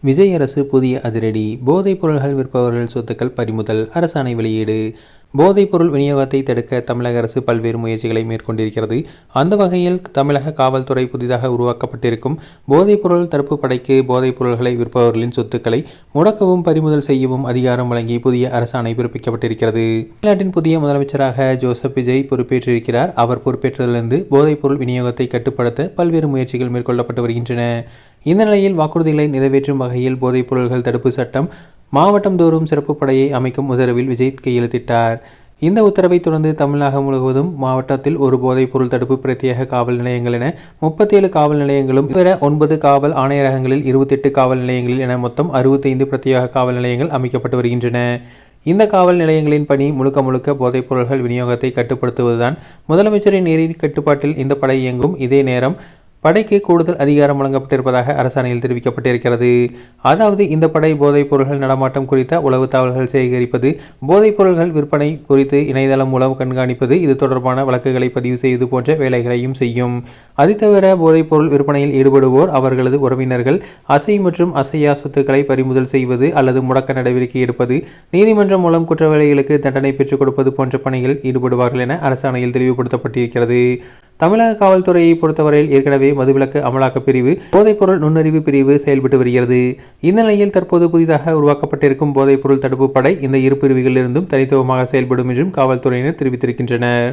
விஜய் அரசு புதிய அதிரடி. போதைப் பொருள்கள் விற்பவர்கள் சொத்துக்கள் பறிமுதல். அரசாணை வெளியீடு. போதைப் பொருள் விநியோகத்தை தடுக்க தமிழக அரசு பல்வேறு முயற்சிகளை மேற்கொண்டிருக்கிறது. அந்த வகையில் தமிழக காவல்துறை புதிதாக உருவாக்கப்பட்டிருக்கும் போதைப் பொருள் தடுப்பு படைக்கு போதைப் பொருள்களை விற்பவர்களின் சொத்துக்களை முடக்கவும் பறிமுதல் செய்யவும் அதிகாரம் வழங்கி புதிய அரசாணை பிறப்பிக்கப்பட்டிருக்கிறது. தமிழ்நாட்டின் புதிய முதலமைச்சராக ஜோசப் விஜய் பொறுப்பேற்றிருக்கிறார். அவர் பொறுப்பேற்றதிலிருந்து போதைப் பொருள் விநியோகத்தை கட்டுப்படுத்த பல்வேறு முயற்சிகள் மேற்கொள்ளப்பட்டு வருகின்றன. இந்த நிலையில் வாக்குறுதிகளை நிறைவேற்றும் வகையில் போதைப் பொருள்கள் தடுப்பு சட்டம் மாவட்டம் தோறும் சிறப்பு படையை அமைக்கும் உத்தரவில் விஜய் கையெழுத்திட்டார். இந்த உத்தரவை தொடர்ந்து தமிழகம் முழுவதும் மாவட்டத்தில் ஒரு போதைப் பொருள் தடுப்பு பிரத்யேக காவல் நிலையங்கள் என 37 காவல் நிலையங்களும், பிற 9 காவல் ஆணையரகங்களில் 28 காவல் நிலையங்களில் என மொத்தம் 65 பிரத்யேக காவல் நிலையங்கள் அமைக்கப்பட்டு வருகின்றன. இந்த காவல் நிலையங்களின் பணி முழுக்க போதைப் பொருள்கள் விநியோகத்தை கட்டுப்படுத்துவதுதான். முதலமைச்சரின் நேரடி கட்டுப்பாட்டில் இந்த படை இயங்கும். இதே நேரம் படைக்கு கூடுதல் அதிகாரம் வழங்கப்பட்டிருப்பதாக அரசாணையில் தெரிவிக்கப்பட்டிருக்கிறது. அதாவது இந்த படை போதைப் பொருள்கள் நடமாட்டம் குறித்த உளவு தகவல்கள் சேகரிப்பது, போதைப் பொருள்கள் விற்பனை குறித்து இணையதளம் மூலம் கண்காணிப்பது, இது தொடர்பான வழக்குகளை பதிவு செய்வது போன்ற வேலைகளையும் செய்யும். அது தவிர போதைப் பொருள் விற்பனையில் ஈடுபடுவோர், அவர்களது உறவினர்கள் அசை மற்றும் அசையா சொத்துக்களை பறிமுதல் செய்வது அல்லது முடக்க நடவடிக்கை எடுப்பது, நீதிமன்றம் மூலம் குற்றவாளிகளுக்கு தண்டனை பெற்றுக் கொடுப்பது போன்ற பணிகளில் ஈடுபடுவார்கள் என அரசாணையில் தெளிவுபடுத்தப்பட்டிருக்கிறது. தமிழக காவல்துறையை பொறுத்தவரையில் ஏற்கனவே மதுவிலக்கு அமலாக்கப் பிரிவு, போதைப்பொருள் நுண்ணறிவு பிரிவு செயல்பட்டு வருகிறது. இந்த நிலையில் தற்போது புதிதாக உருவாக்கப்பட்டிருக்கும் போதைப்பொருள் தடுப்பு படை இந்த இரு பிரிவுகளிலிருந்தும் தனித்துவமாக செயல்படும் என்றும் காவல்துறையினர் தெரிவித்திருக்கின்றனர்.